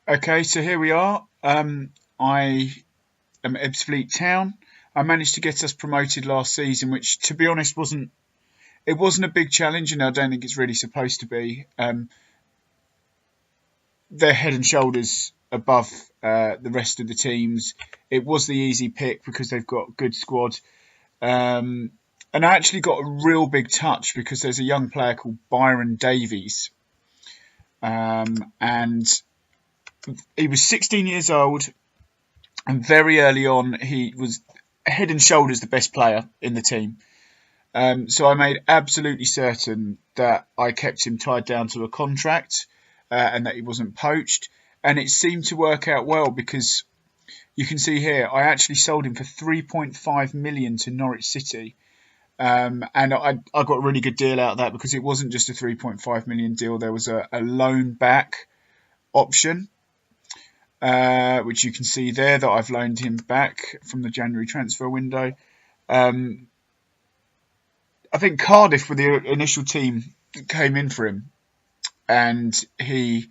Okay, so here we are. I am Ebbsfleet Town. I managed to get us promoted last season, which, to be honest, wasn't a big challenge, and I don't think it's really supposed to be. They're head and shoulders above the rest of the teams. It was the easy pick because they've got a good squad. Um, and I actually got a real big touch because there's a young player called Byron Davies, and he was 16 years old. And very early on, he was head and shoulders the best player in the team. So I made absolutely certain that I kept him tied down to a contract and that he wasn't poached. And it seemed to work out well because you can see here I actually sold him for 3.5 million to Norwich City. And I got a really good deal out of that because it wasn't just a 3.5 million deal. There was a loan back option, which you can see there that I've loaned him back from the January transfer window. Um, I think Cardiff were the initial team that came in for him, and I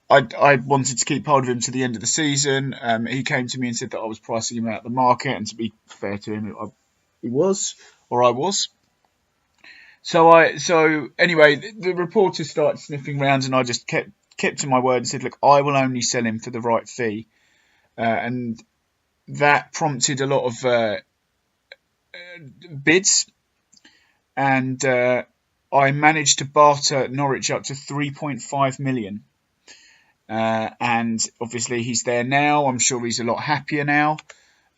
wanted to keep hold of him to the end of the season. He came to me and said that I was pricing him out of the market, and to be fair to him, he was, or I was. So anyway, the reporters started sniffing round, and I just kept to my word and said, look, I will only sell him for the right fee, and that prompted a lot of bids, and I managed to barter Norwich up to 3.5 million. And obviously he's there now. I'm sure he's a lot happier now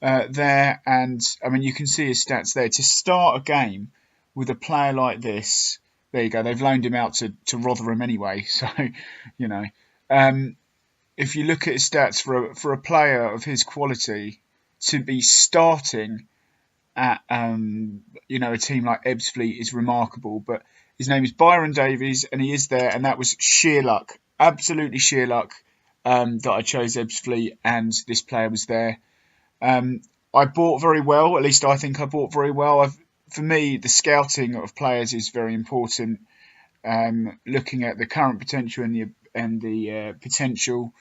there. And I mean, you can see his stats there. To start a game with a player like this, there you go. They've loaned him out to Rotherham anyway. So, you know, um, if you look at his stats for a player of his quality to be starting at a team like Ebbsfleet is remarkable. But his name is Byron Davies, and he is there, and that was sheer luck, absolutely sheer luck, that I chose Ebbsfleet, and this player was there. I bought very well, at least I think I bought very well. For me, the scouting of players is very important. Looking at the current potential and the potential.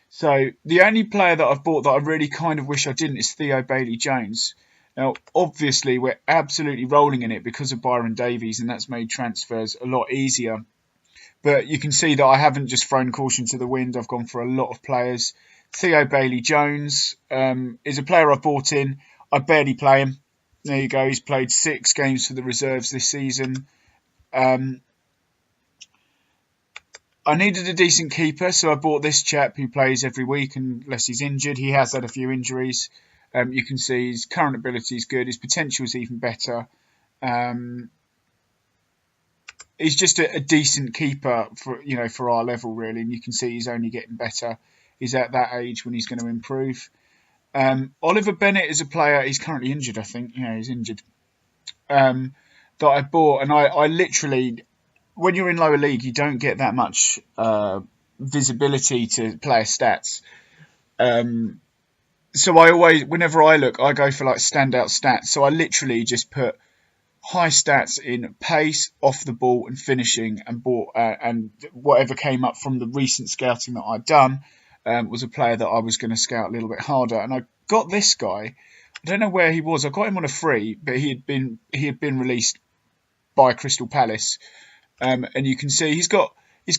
So the only player that I've bought that I really kind of wish I didn't is Theo Bailey-Jones. Now, obviously, we're absolutely rolling in it because of Byron Davies, and that's made transfers a lot easier. But you can see that I haven't just thrown caution to the wind. I've gone for a lot of players. Theo Bailey-Jones is a player I've bought in. I barely play him. There you go. He's played 6 games for the reserves this season. Um, I needed a decent keeper, so I bought this chap who plays every week unless he's injured. He has had a few injuries. You can see his current ability is good. His potential is even better. Um, he's just a decent keeper for our level really, and you can see he's only getting better. He's at that age when he's going to improve. Oliver Bennett is a player. He's currently injured, I think. Yeah, he's injured. That I bought, and I literally, when you're in lower league, you don't get that much visibility to player stats. So I always, whenever I look, I go for like standout stats. So I literally just put high stats in pace, off the ball, and finishing, and bought and whatever came up from the recent scouting that I'd done was a player that I was going to scout a little bit harder. And I got this guy. I don't know where he was. I got him on a free, but he had been released by Crystal Palace, and you can see he's got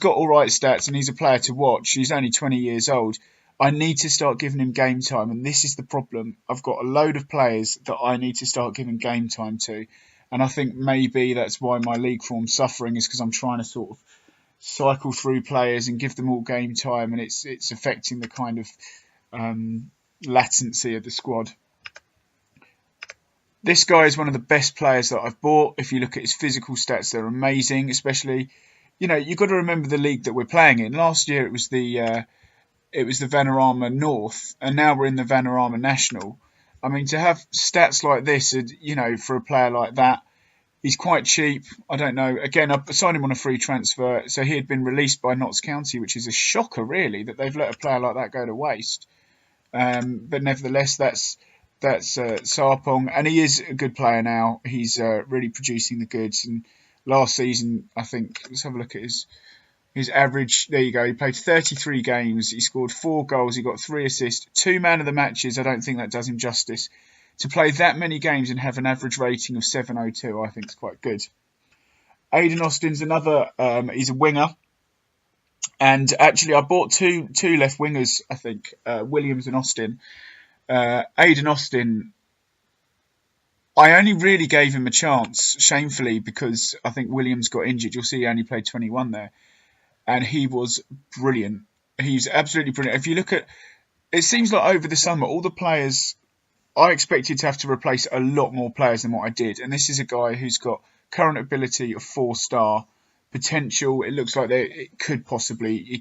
all right stats, and he's a player to watch. He's only 20 years old. I need to start giving him game time, and this is the problem. I've got a load of players that I need to start giving game time to, and I think maybe that's why my league form's suffering, is because I'm trying to sort of cycle through players and give them all game time, and it's affecting the kind of latency of the squad. This guy is one of the best players that I've bought. If you look at his physical stats, they're amazing. Especially, you've got to remember the league that we're playing in. Last year it was the Vanarama North, and now we're in the Vanarama National. I mean, to have stats like this, for a player like that, he's quite cheap. I don't know. Again, I signed him on a free transfer, so he had been released by Notts County, which is a shocker, really, that they've let a player like that go to waste. But nevertheless, that's Sarpong, and he is a good player now. He's really producing the goods. And last season, I think, let's have a look at His average, there you go. He played 33 games. He scored 4 goals. He got 3 assists, 2 man of the matches. I don't think that does him justice. To play that many games and have an average rating of 702, I think is quite good. Aiden Austin's another. He's a winger, and actually, I bought two left wingers. I think Williams and Austin. Aiden Austin, I only really gave him a chance, shamefully, because I think Williams got injured. You'll see he only played 21 there. And he was brilliant. He's absolutely brilliant. If you look at, it seems like over the summer, all the players, I expected to have to replace a lot more players than what I did. And this is a guy who's got current ability of 4-star, potential. It looks like he could possibly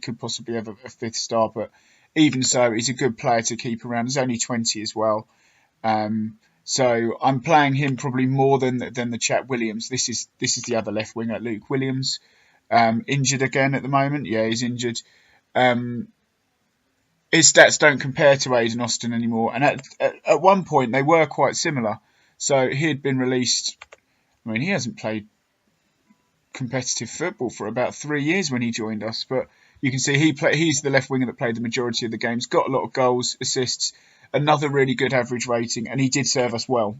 have a 5th star, but even so, he's a good player to keep around. He's only 20 as well. So I'm playing him probably more than the chap Williams. This is the other left winger, Luke Williams. Injured again at the moment. Yeah, he's injured. His stats don't compare to Aiden Austin anymore. And at one point, they were quite similar. So he had been released. I mean, he hasn't played competitive football for about 3 years when he joined us. But you can see he's the left winger that played the majority of the games. Got a lot of goals, assists, another really good average rating. And he did serve us well.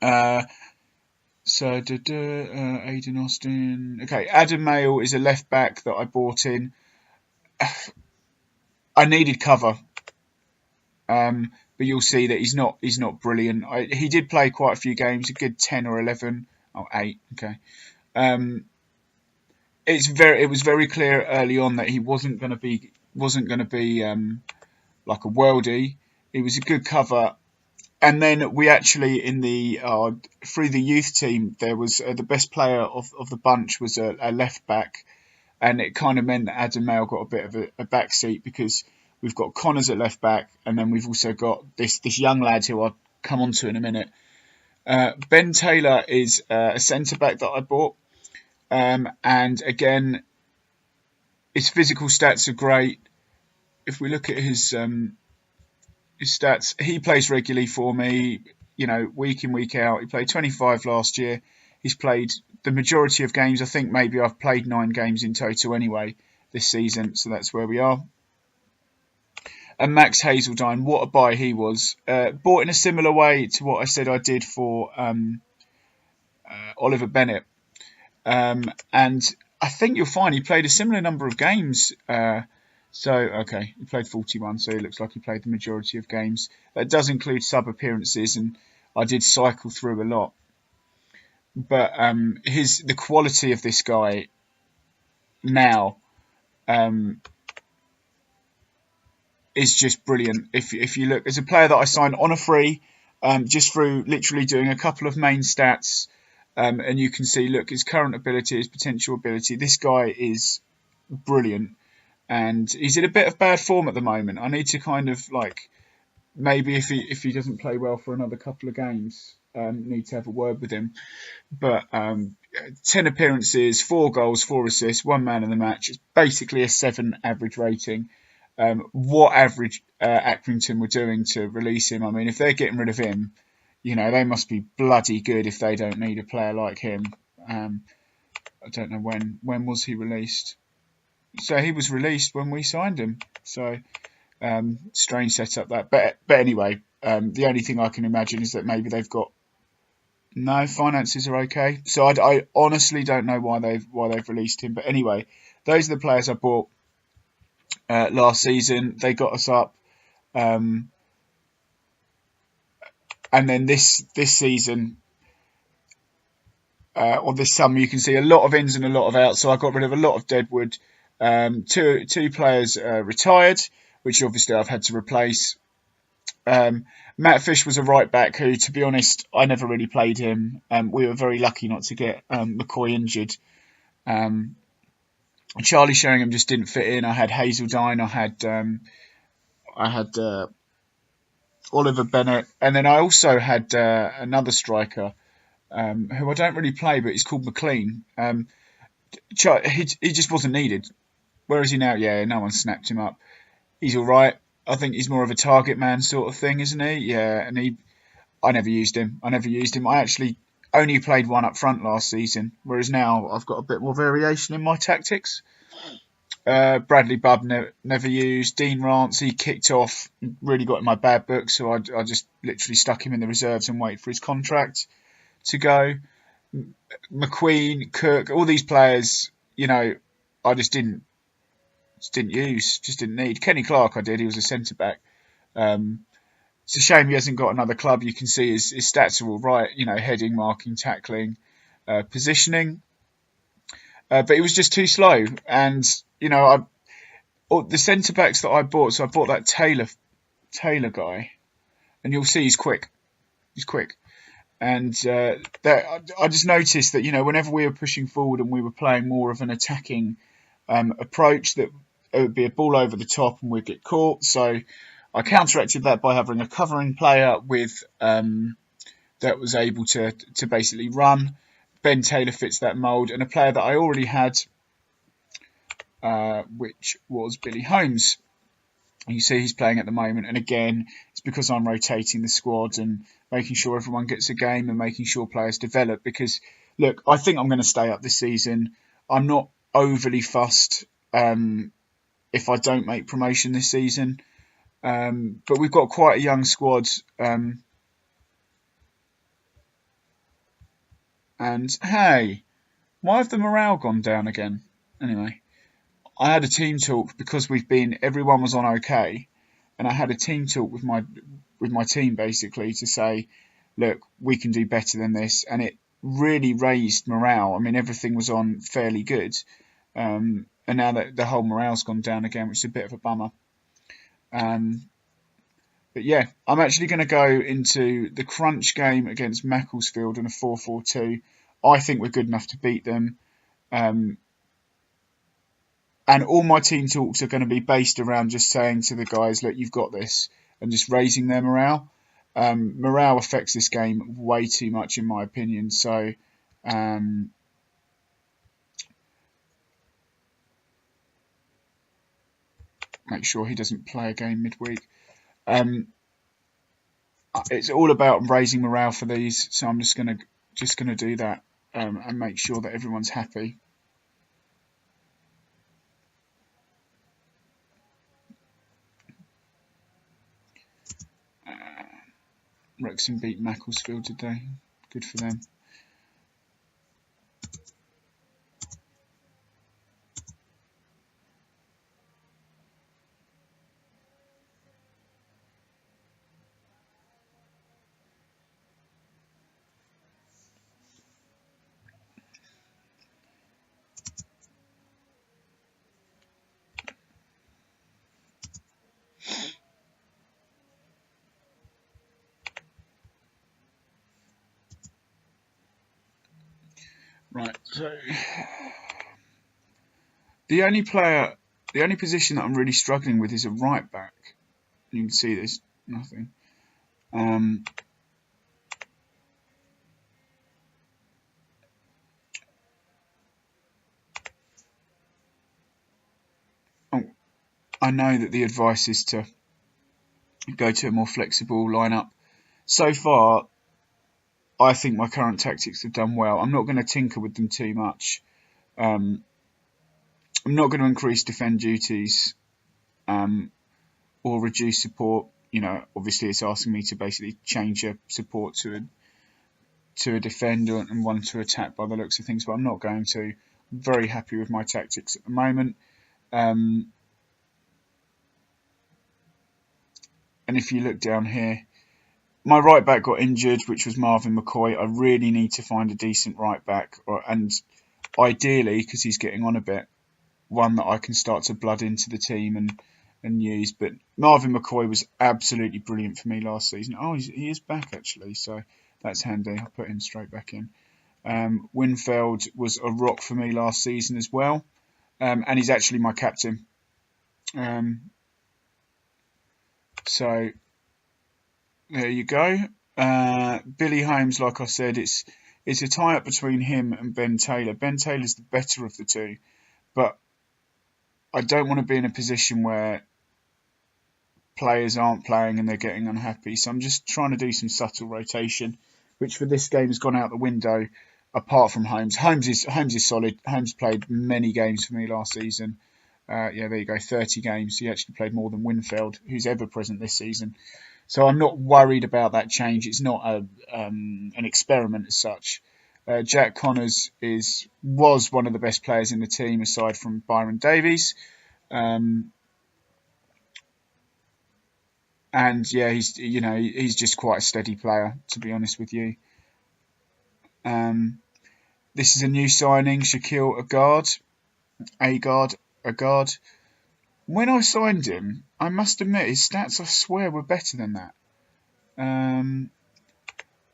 So, Aiden Austin. Okay, Adam Mayle is a left back that I bought in. I needed cover, but you'll see that he's not brilliant. He did play quite a few games, a good 10 or 11. Oh, 8. Okay. It was very clear early on that he wasn't going to be like a worldie. He was a good cover. And then we actually, through the youth team, there was the best player of the bunch was a left back. And it kind of meant that Adam Mayle got a bit of a back seat because we've got Connors at left back. And then we've also got this young lad who I'll come on to in a minute. Ben Taylor is a centre back that I bought. And again, his physical stats are great. If we look at his stats, he plays regularly for me, week in, week out. He played 25 last year. He's played the majority of games. I think maybe I've played 9 games in total anyway this season, so that's where we are. And Max Hazeldine, what a buy he was. Bought in a similar way to what I said I did for Oliver Bennett. And I think you'll find he played a similar number of games. Okay, he played 41, so it looks like he played the majority of games. That does include sub appearances, and I did cycle through a lot. But the quality of this guy now is just brilliant. If you look, as a player that I signed on a free, just through literally doing a couple of main stats, and you can see, look, his current ability, his potential ability. This guy is brilliant. And he's in a bit of bad form at the moment. I need to kind of maybe if he doesn't play well for another couple of games, need to have a word with him. But 10 appearances, 4 goals, 4 assists, 1 man of the match. It's basically a 7 average rating. What average Accrington were doing to release him? I mean, if they're getting rid of him, they must be bloody good if they don't need a player like him. I don't know when was he released. So he was released when we signed him. So strange setup that. But anyway, the only thing I can imagine is that maybe they've got finances are okay. So I honestly don't know why they've released him. But anyway, those are the players I bought last season. They got us up. And then this season, or this summer, you can see a lot of ins and a lot of outs. So I got rid of a lot of deadwood. Two players retired, which obviously I've had to replace. Matt Fish was a right back who, to be honest, I never really played him. We were very lucky not to get McCoy injured. Charlie Sheringham just didn't fit in. I had Hazeldine, I had Oliver Bennett, and then I also had another striker who I don't really play, but he's called McLean. He just wasn't needed. Where is he now? Yeah, no one snapped him up. He's all right. I think he's more of a target man sort of thing, isn't he? Yeah, and I never used him. I actually only played one up front last season, whereas now I've got a bit more variation in my tactics. Bradley Bubb never used. Dean Rance, he kicked off, really got in my bad book, so I just literally stuck him in the reserves and waited for his contract to go. McQueen, Cook, all these players, I just didn't use, just didn't need. Kenny Clark I did, he was a centre back. It's a shame he hasn't got another club. You can see his stats are all right, heading, marking, tackling, positioning. But he was just too slow. And, the centre backs that I bought, so I bought that Taylor guy, and you'll see he's quick. He's quick. And I just noticed that, whenever we were pushing forward and we were playing more of an attacking approach, that it would be a ball over the top and we'd get caught. So I counteracted that by having a covering player with that was able to basically run. Ben Taylor fits that mould, and a player that I already had, which was Billy Holmes. You see he's playing at the moment, and again, it's because I'm rotating the squad and making sure everyone gets a game and making sure players develop. Because, look, I think I'm going to stay up this season. I'm not overly fussed if I don't make promotion this season. But we've got quite a young squad. And, hey, why have the morale gone down again? Anyway, I had a team talk because everyone was on okay, and I had a team talk with my team basically to say, look, we can do better than this, and it really raised morale. I mean, everything was on fairly good, and now that the whole morale's gone down again, which is a bit of a bummer. But yeah, I'm actually going to go into the crunch game against Macclesfield in a 4-4-2. I think we're good enough to beat them. And all my team talks are going to be based around just saying to the guys, look, you've got this, and just raising their morale. Morale affects this game way too much, in my opinion. So, make sure he doesn't play a game midweek. It's all about raising morale for these, so I'm just gonna do that and make sure that everyone's happy. Wrexham beat Macclesfield today. Good for them. Right, so the only position that I'm really struggling with is a right back. You can see there's nothing. I know that the advice is to go to a more flexible lineup. So far, I think my current tactics have done well. I'm not going to tinker with them too much. I'm not going to increase defend duties or reduce support. Obviously it's asking me to basically change a support to a defender and one to attack by the looks of things, but I'm not going to. I'm very happy with my tactics at the moment. And if you look down here, my right back got injured, which was Marvin McCoy. I really need to find a decent right back, and ideally, because he's getting on a bit, one that I can start to blood into the team and use. But Marvin McCoy was absolutely brilliant for me last season. Oh, he is back actually, so that's handy. I'll put him straight back in. Winfield was a rock for me last season as well, and he's actually my captain. So there you go. Billy Holmes, like I said, it's a tie-up between him and Ben Taylor. Ben Taylor's the better of the two, but I don't want to be in a position where players aren't playing and they're getting unhappy. So I'm just trying to do some subtle rotation. which for this game has gone out the window. Apart from Holmes, Holmes is solid. Holmes played many games for me last season. Yeah, there you go, 30 games. He actually played more than Winfield, who's ever present this season. So I'm not worried about that change. It's not an experiment as such. Jack Connors was one of the best players in the team aside from Byron Davies. And yeah, he's just quite a steady player, to be honest with you. This is a new signing, Shaquille Agard. When I signed him, I must admit his stats, I swear, were better than that.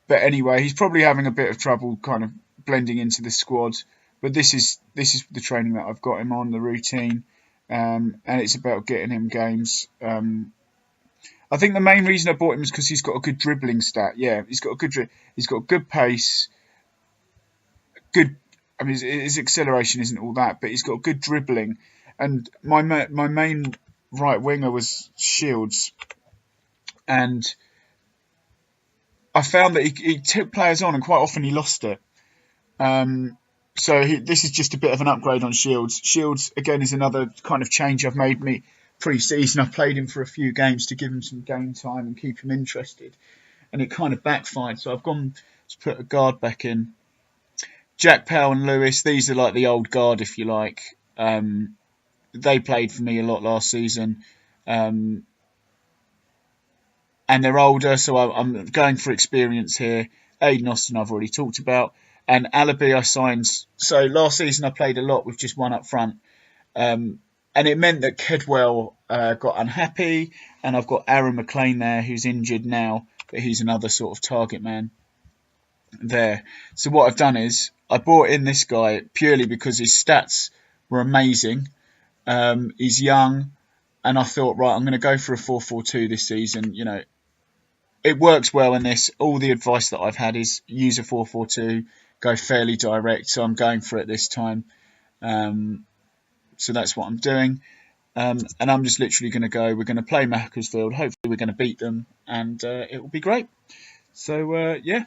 But anyway, he's probably having a bit of trouble kind of blending into the squad. But this is the training that I've got him on, the routine, and it's about getting him games. I think the main reason I bought him is because he's got a good dribbling stat. Yeah, he's got good pace, good. I mean, his acceleration isn't all that, but he's got good dribbling. And my main right winger was Shields, and I found that he took players on, and quite often he lost it. So this is just a bit of an upgrade on Shields. Shields again is another kind of change I've made me pre-season. I've played him for a few games to give him some game time and keep him interested, and it kind of backfired. So I've gone to put a guard back in. Jack Powell and Lewis, these are like the old guard, if you like. They played for me a lot last season. And they're older, so I'm going for experience here. Aiden Austin I've already talked about. And Alabi I signed. So last season I played a lot with just one up front. And it meant that Kedwell got unhappy. And I've got Aaron McLean there, who's injured now. But he's another sort of target man there. So what I've done is I brought in this guy purely because his stats were amazing. He's young. And I thought, right, I'm going to go for a 4-4-2 this season. You know, it works well in this. All the advice that I've had is use a 4-4-2, go fairly direct. So I'm going for it this time. So that's what I'm doing. And I'm just literally going to go. We're going to play Macclesfield. Hopefully we're going to beat them. And it will be great. So, yeah.